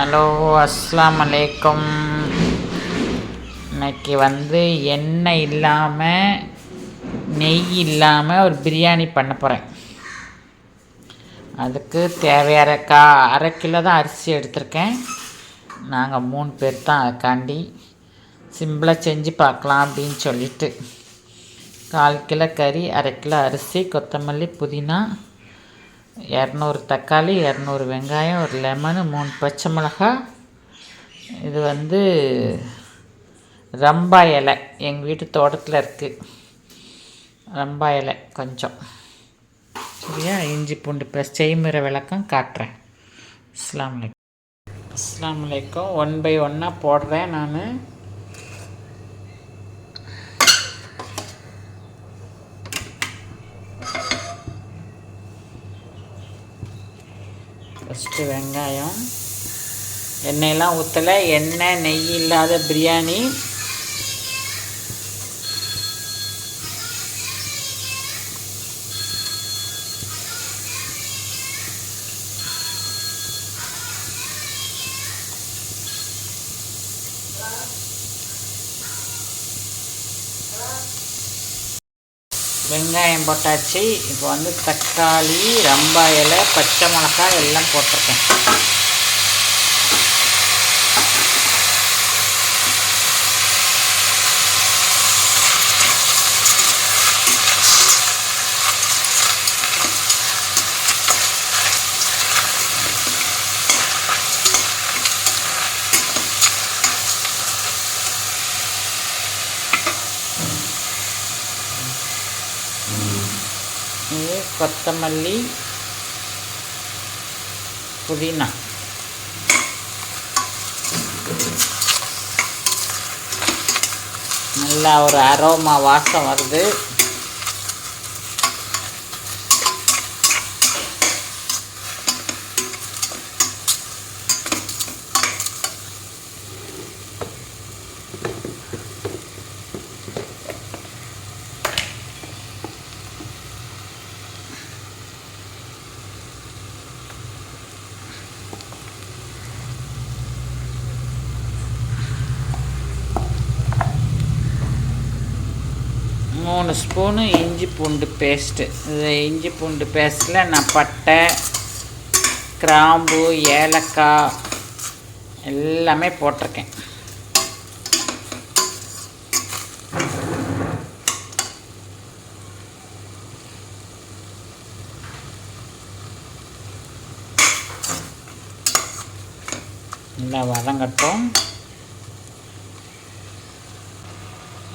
Hello, அஸ்ஸலாமு அலைக்கும். இன்னைக்கு எண்ணெய் இல்லாமல் நெய் இல்லாமல் ஒரு பிரியாணி பண்ண போகிறேன். அதுக்கு தேவையான அரை கிலோ தான் அரிசி எடுத்திருக்கேன். நாங்கள் 3 பேர் தான். அதுக்காண்டி சிம்பிளாக செஞ்சு பார்க்கலாம் அப்படின்னு சொல்லிட்டு 1/4 கிலோ கறி, அரை கிலோ அரிசி, கொத்தமல்லி, புதினா, 200 தக்காளி, 200 வெங்காயம், ஒரு லெமனு, 3 பச்சை மிளகாய். இது ரம்பா இலை, எங்கள் வீட்டு தோட்டத்தில் இருக்குது. ரம்பா இலை கொஞ்சம் சரியா. இஞ்சி பூண்டு பேஸ்ட் செய்முறை விளக்கம் காட்டுறேன். அஸ்ஸலாமு அலைக்கும். 1 by 1 போடுறேன் நான். ஃபஸ்ட்டு வெங்காயம், எண்ணெயெல்லாம் ஊற்றலை, எண்ணெய் நெய் இல்லாத பிரியாணி. வெங்காயம் போட்டாச்சு. இப்போ தக்காளி, ரம்பா இலை, பச்சை மிளகாய் எல்லாம் போட்டிருக்கேன். இது கொத்தமல்லி, புதினா. நல்லா ஒரு அரோமா வாசம் வருது. மூணு ஸ்பூனு இஞ்சி பூண்டு பேஸ்ட்டு. இது இஞ்சி பூண்டு பேஸ்ட்டில் நான் பட்டை, கிராம்பு, ஏலக்காய் எல்லாமே போட்டிருக்கேன். நல்லா வதங்கட்டும்.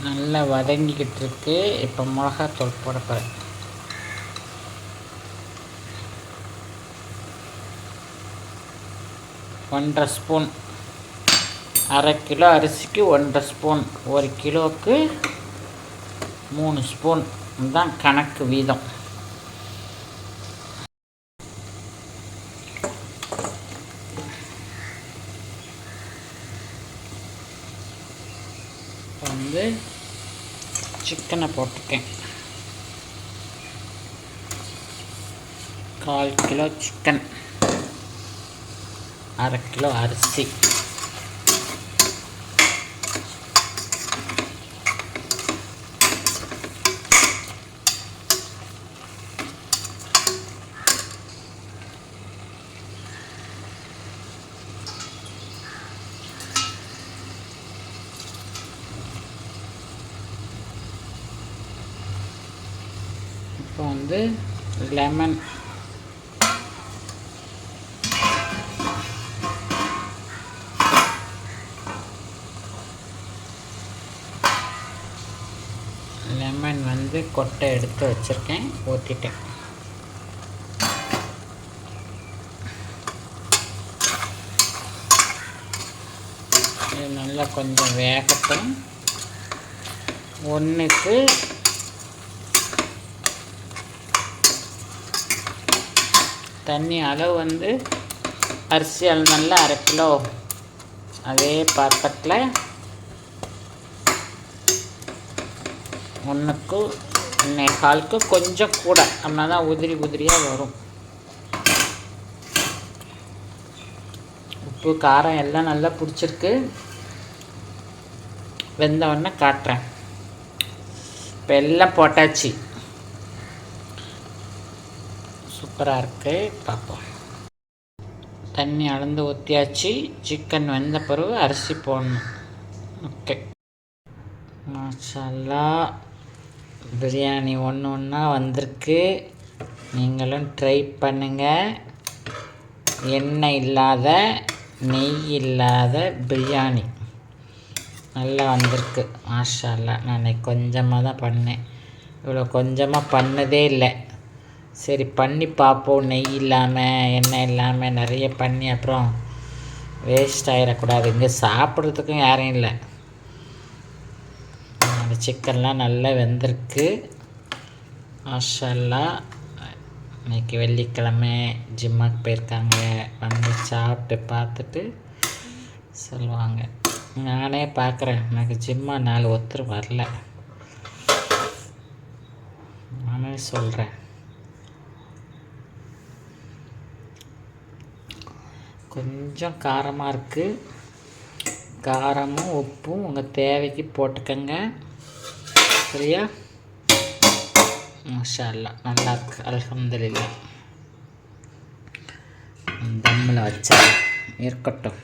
நல்லா வதங்கிக்கிட்டு இருக்கு. இப்போ மிளகாத்தூள் போட போகிறேன். 1.5 ஸ்பூன். அரை கிலோ அரிசிக்கு 1.5 ஸ்பூன். 1 கிலோவுக்கு 3 ஸ்பூன் தான் கணக்கு வீதம். சிக்கனை போட்டிருக்கேன். 1/4 கிலோ சிக்கன், அரை கிலோ அரிசி. இப்போ லெமன், கொட்டை எடுத்து வச்சுருக்கேன், ஊற்றிட்டேன். இது நல்லா கொஞ்சம் வேகட்டும். 1க்கு தண்ணி அளவு அரிசி நல்லா அரை கிலோ. அதே பாத்திரத்தில் 1க்கு 1.25க்கு கொஞ்சம் கூட, அப்படின்னா தான் உதிரியாக வரும். உப்பு காரம் எல்லாம் நல்லா பிடிச்சிருக்கு. வெந்தவொடனே காட்டுறேன். இப்போ எல்லாம் போட்டாச்சு. சூப்பராக இருக்குது. பார்ப்போம். தண்ணி அளந்து ஊற்றியாச்சு. சிக்கன் வெந்த பிறகு அரிசி போடணும். ஓகே. மாஷால்லா, பிரியாணி ஒன்று ஒன்றா வந்திருக்கு. நீங்களும் ட்ரை பண்ணுங்கள். எண்ணெய் இல்லாத நெய் இல்லாத பிரியாணி நல்லா வந்திருக்கு. மாஷால்லா. நான் கொஞ்சமாக தான் பண்ணேன். இவ்வளோ கொஞ்சமாக பண்ணதே இல்லை. சரி பண்ணி பார்ப்போம். நெய் இல்லாமல் எண்ணெய் இல்லாமல் நிறைய பண்ணி அப்புறம் வேஸ்ட் ஆகிடக்கூடாது. இங்கே சாப்பிட்றதுக்கும் யாரும் இல்லை. அந்த சிக்கன்லாம் நல்லா வெந்திருக்கு. மாஷால்லா. இன்றைக்கி வெள்ளிக்கிழமை ஜிம்முக்கு போயிருக்காங்க. வந்து சாப்பிட்டு பார்த்துட்டு சொல்லுவாங்க. நானே பார்க்குறேன். எனக்கு ஜிம்மா 4 ஒருத்தர் வரல. நானே சொல்கிறேன். கொஞ்சம் காரமாக இருக்குது. காரமும் உப்பும் உங்கள் தேவைக்கு போட்டுக்கங்க. சரியா? மாஷா அல்லா, நல்லாயிருக்கு. அல்ஹம்துலில்லாஹ். தம்மில் வச்சா இருக்கட்டும்.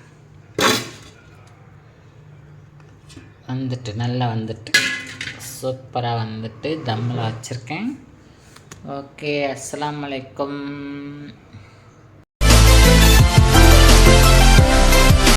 வந்துட்டு நல்லா வந்துட்டு சூப்பராக வந்துட்டு தம்மில் வச்சுருக்கேன். ஓகே. அஸ்ஸலாமு அலைக்கும்.